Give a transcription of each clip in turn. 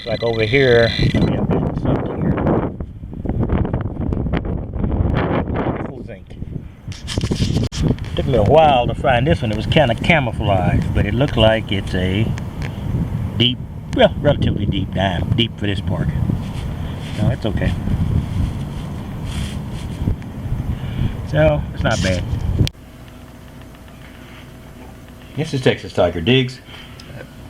Like over here, let me update something here. Beautiful zinc. Took me a while to find this one. It was kind of camouflaged, but it looked like it's a deep, well, relatively deep dime. Deep for this part. No, it's okay. So, it's not bad. This is Texas Tiger Digs.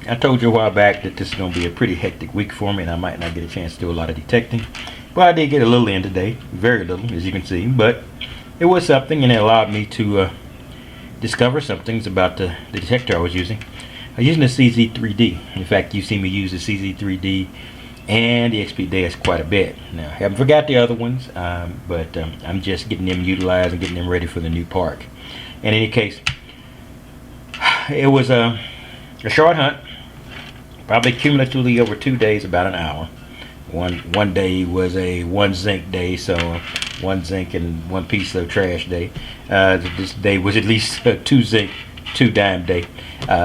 I told you a while back that this is going to be a pretty hectic week for me and I might not get a chance to do a lot of detecting. But I did get a little in today. Very little, as you can see. But it was something, and it allowed me to discover some things about the detector I was using. I was using the CZ-3D. In fact, you see me use the CZ-3D and the XP-DS quite a bit. Now, I haven't forgot the other ones, but I'm just getting them utilized and getting them ready for the new park. In any case, it was a short hunt. Probably cumulatively over 2 days, about an hour. One day was a 1 zinc day, so 1 zinc and 1 piece of trash day. This day was at least 2 zinc, 2 dime day.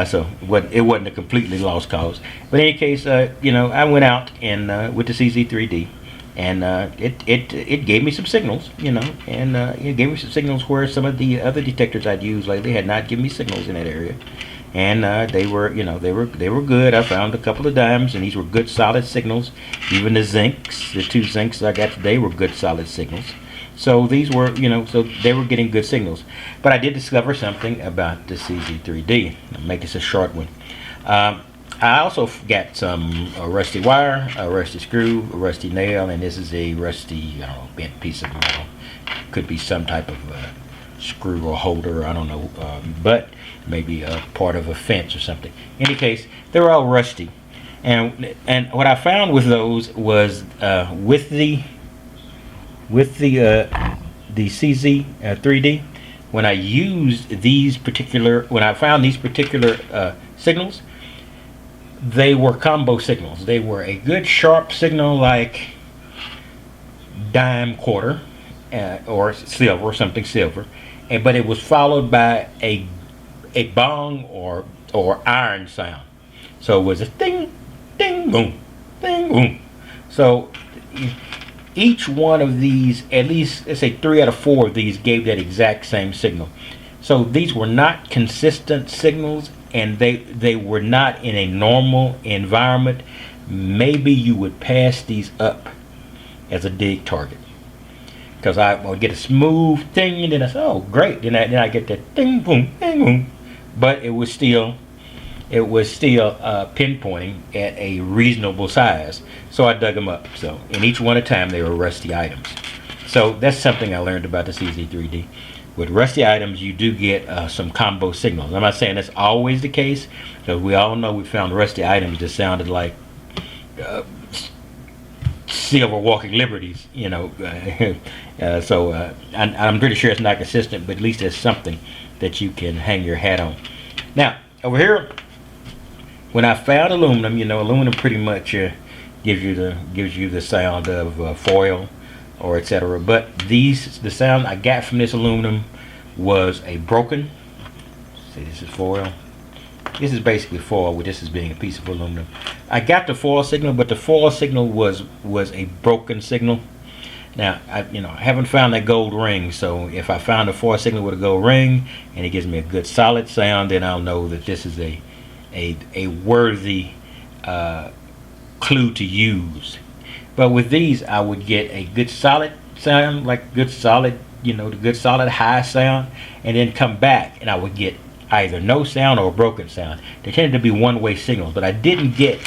So it wasn't a completely lost cause. But in any case, you know, I went out and with the CZ-3D, and it gave me some signals, you know, and it gave me some signals where some of the other detectors I'd used lately had not given me signals in that area. And they were, you know, they were good. I found a couple of dimes, and these were good solid signals. Even the zincs, the 2 zincs I got today were good solid signals. So these were, you know, so they were getting good signals. But I did discover something about the CZ-3D. I'll make this a short one. I also got some rusty wire, a rusty screw, a rusty nail, and this is a rusty, I don't know, bent piece of metal. Could be some type of screw or holder, I don't know, but maybe a part of a fence or something. In any case, they were all rusty, and what I found with those was with the CZ-3D, when I used these particular, when I found these particular signals, they were combo signals. They were a good sharp signal like dime, quarter, or silver, or something silver, but it was followed by a bong or iron sound. So it was a ding, ding, boom, ding, boom. So each one of these, at least let's say 3 out of 4 of these, gave that exact same signal. So these were not consistent signals, and they were not in a normal environment. Maybe you would pass these up as a dig target, because I would get a smooth ding, and then I say, oh great, then I get that ding, boom, ding, boom. But it was still pinpointing at a reasonable size. So I dug them up. So in each one at a time, they were rusty items. So that's something I learned about the CZ-3D. With rusty items, you do get some combo signals. I'm not saying that's always the case, because we all know we found rusty items that sounded like silver walking liberties, you know. So I'm pretty sure it's not consistent, but at least there's something that you can hang your hat on. Now over here, when I found aluminum, you know, aluminum pretty much gives you the sound of foil or etc. But the sound I got from this aluminum was a broken. See, this is foil. This is basically foil, with this as being a piece of aluminum. I got the foil signal, but the foil signal was a broken signal. Now, I haven't found that gold ring, so if I found a foil signal with a gold ring and it gives me a good solid sound, then I'll know that this is a worthy clue to use. But with these, I would get a good solid sound, like good solid, you know, the good solid high sound, and then come back and I would get either no sound or a broken sound. They tended to be one-way signals, but I didn't get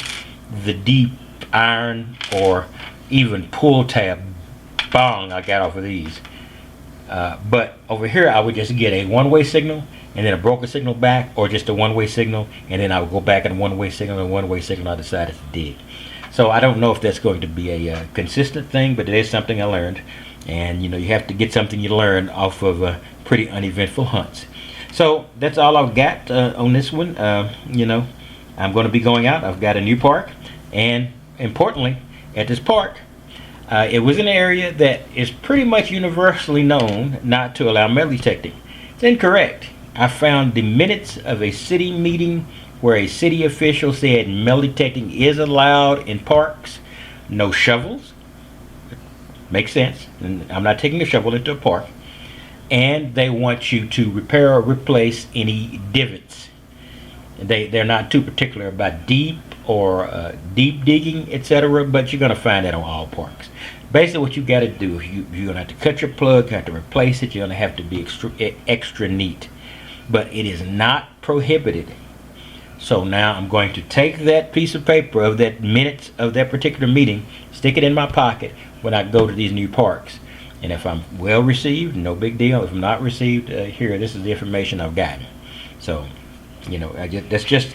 the deep iron or even pull tab bong I got off of these. But over here, I would just get a one-way signal and then a broken signal back, or just a one-way signal, and then I would go back and one-way signal and one-way signal I decided to dig. So I don't know if that's going to be a consistent thing, but it is something I learned. And you know, you have to get something you learn off of pretty uneventful hunts. So that's all I've got on this one. You know, I'm going to be going out. I've got a new park, and importantly, at this park, it was an area that is pretty much universally known not to allow metal detecting. It's incorrect. I found the minutes of a city meeting where a city official said metal detecting is allowed in parks. No shovels. Makes sense. And I'm not taking a shovel into a park. And they want you to repair or replace any divots. They're not too particular about deep or deep digging, etc. But you're going to find that on all parks. Basically, what you got to do, you're going to have to cut your plug, you have to replace it. You're going to have to be extra neat. But it is not prohibited. So now I'm going to take that piece of paper of that minutes of that particular meeting, stick it in my pocket when I go to these new parks. And if I'm well received, no big deal. If I'm not received, here, this is the information I've gotten. So, that's just,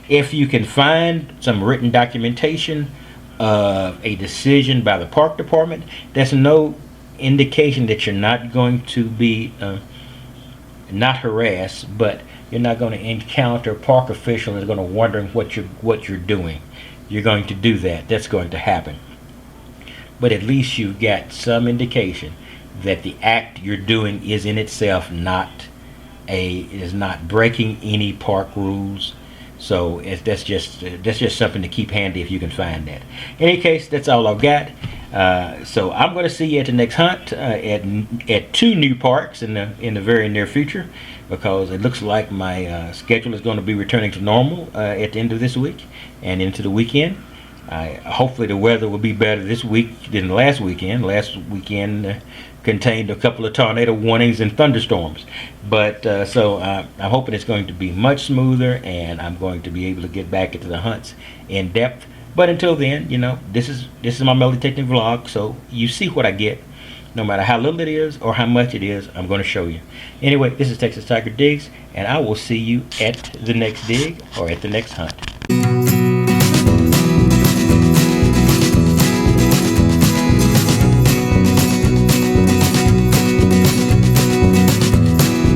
if you can find some written documentation of a decision by the park department, that's no indication that you're not going to be not harassed, but you're not going to encounter a park official that's going to wondering what you're doing. You're going to do that. That's going to happen. But at least you've got some indication that the act you're doing is in itself not breaking any park rules. So that's just something to keep handy if you can find that. In any case, that's all I've got. So I'm going to see you at the next hunt at 2 new parks in the very near future, because it looks like my schedule is going to be returning to normal at the end of this week and into the weekend. Hopefully the weather will be better this week than last weekend. Last weekend contained a couple of tornado warnings and thunderstorms. But so I'm hoping it's going to be much smoother, and I'm going to be able to get back into the hunts in depth. But until then, this is my metal detecting vlog, so you see what I get. No matter how little it is or how much it is, I'm going to show you. Anyway, this is Texas Tiger Digs, and I will see you at the next dig or at the next hunt.